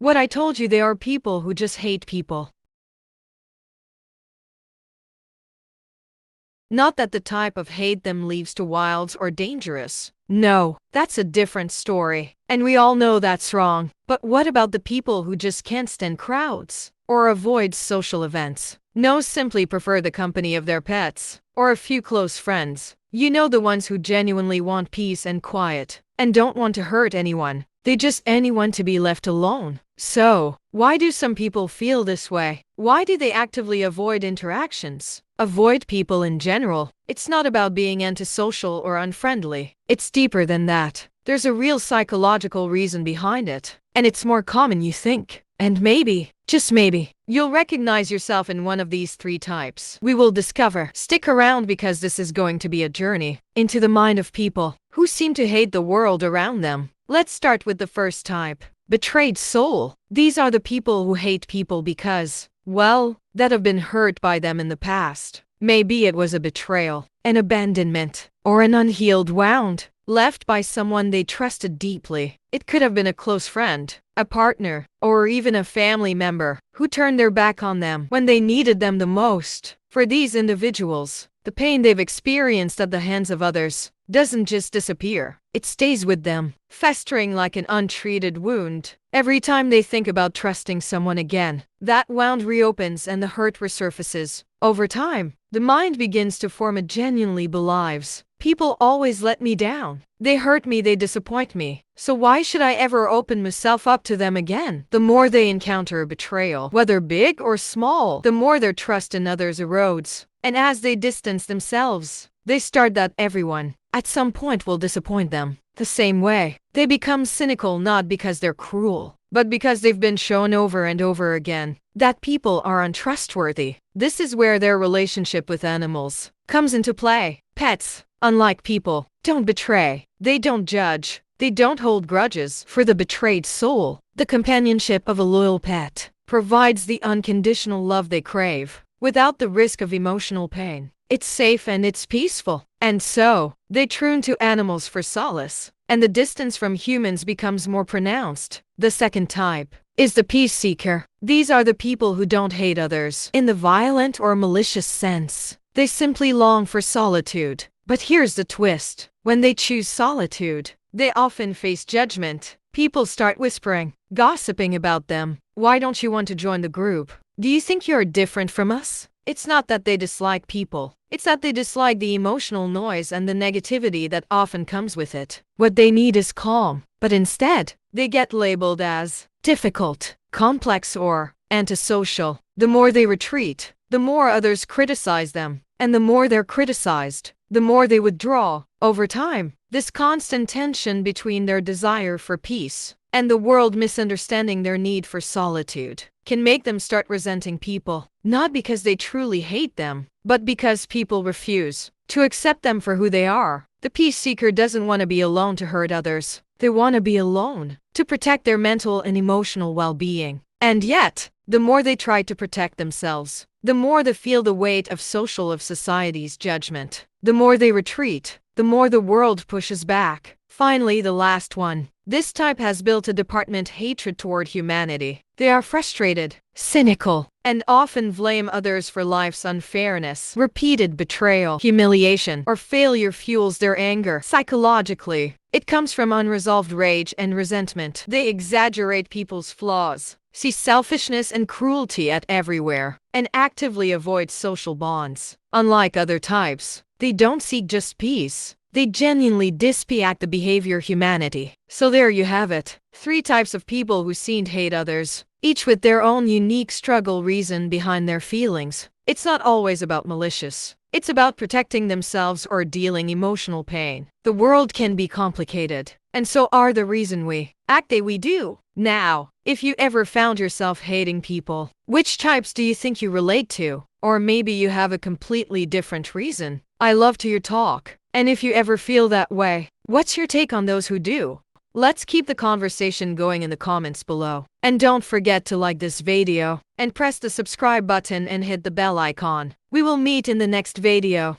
What I told you, they are people who just hate people. Not that the type of hate them leaves to wilds or dangerous. No, that's a different story. And we all know that's wrong. But what about the people who just can't stand crowds? Or avoid social events? No, simply prefer the company of their pets. Or a few close friends. You know, the ones who genuinely want peace and quiet. And don't want to hurt anyone. They just anyone to be left alone. So, why do some people feel this way? Why do they actively avoid interactions? Avoid people in general. It's not about being antisocial or unfriendly. It's deeper than that. There's a real psychological reason behind it. And it's more common you think. And maybe, just maybe, you'll recognize yourself in one of these three types. We will discover. Stick around because this is going to be a journey into the mind of people who seem to hate the world around them. Let's start with the first type. Betrayed soul. These are the people who hate people because, well, that have been hurt by them in the past. Maybe it was a betrayal, an abandonment, or an unhealed wound left by someone they trusted deeply. It could have been a close friend, a partner, or even a family member who turned their back on them when they needed them the most. For these individuals, the pain they've experienced at the hands of others doesn't just disappear. It stays with them, festering like an untreated wound. Every time they think about trusting someone again, that wound reopens and the hurt resurfaces. Over time, the mind begins to form a genuinely believes, people always let me down. They hurt me, they disappoint me. So why should I ever open myself up to them again? The more they encounter a betrayal, whether big or small, the more their trust in others erodes. And as they distance themselves, they start that everyone, at some point, will disappoint them. The same way, they become cynical not because they're cruel, but because they've been shown over and over again that people are untrustworthy. This is where their relationship with animals comes into play. Pets, unlike people, don't betray. They don't judge. They don't hold grudges. For the betrayed soul, the companionship of a loyal pet provides the unconditional love they crave, without the risk of emotional pain. It's safe and it's peaceful. And so, they turn to animals for solace, and the distance from humans becomes more pronounced. The second type is the peace seeker. These are the people who don't hate others in the violent or malicious sense. They simply long for solitude. But here's the twist. When they choose solitude, they often face judgment. People start whispering, gossiping about them. Why don't you want to join the group? Do you think you're different from us? It's not that they dislike people. It's that they dislike the emotional noise and the negativity that often comes with it. What they need is calm. But instead, they get labeled as difficult, complex, or antisocial. The more they retreat, the more others criticize them. And the more they're criticized, the more they withdraw. Over time, this constant tension between their desire for peace and the world misunderstanding their need for solitude can make them start resenting people, not because they truly hate them, but because people refuse to accept them for who they are. The peace seeker doesn't want to be alone to hurt others. They want to be alone to protect their mental and emotional well-being. And yet, the more they try to protect themselves, the more they feel the weight of society's judgment. The more they retreat, the more the world pushes back. Finally, the last one. This type has built a department hatred toward humanity. They are frustrated, cynical, and often blame others for life's unfairness. Repeated betrayal, humiliation, or failure fuels their anger. Psychologically, it comes from unresolved rage and resentment. They exaggerate people's flaws, see selfishness and cruelty at everywhere, and actively avoid social bonds. Unlike other types, they don't seek just peace. They genuinely dislike the behavior humanity. So there you have it. 3 types of people who seem to hate others, each with their own unique struggle reason behind their feelings. It's not always about malicious. It's about protecting themselves or dealing emotional pain. The world can be complicated, and so are the reason we act that we do. Now, if you ever found yourself hating people, which types do you think you relate to? Or maybe you have a completely different reason. I love to hear talk. And if you ever feel that way, what's your take on those who do? Let's keep the conversation going in the comments below. And don't forget to like this video, and press the subscribe button and hit the bell icon. We will meet in the next video.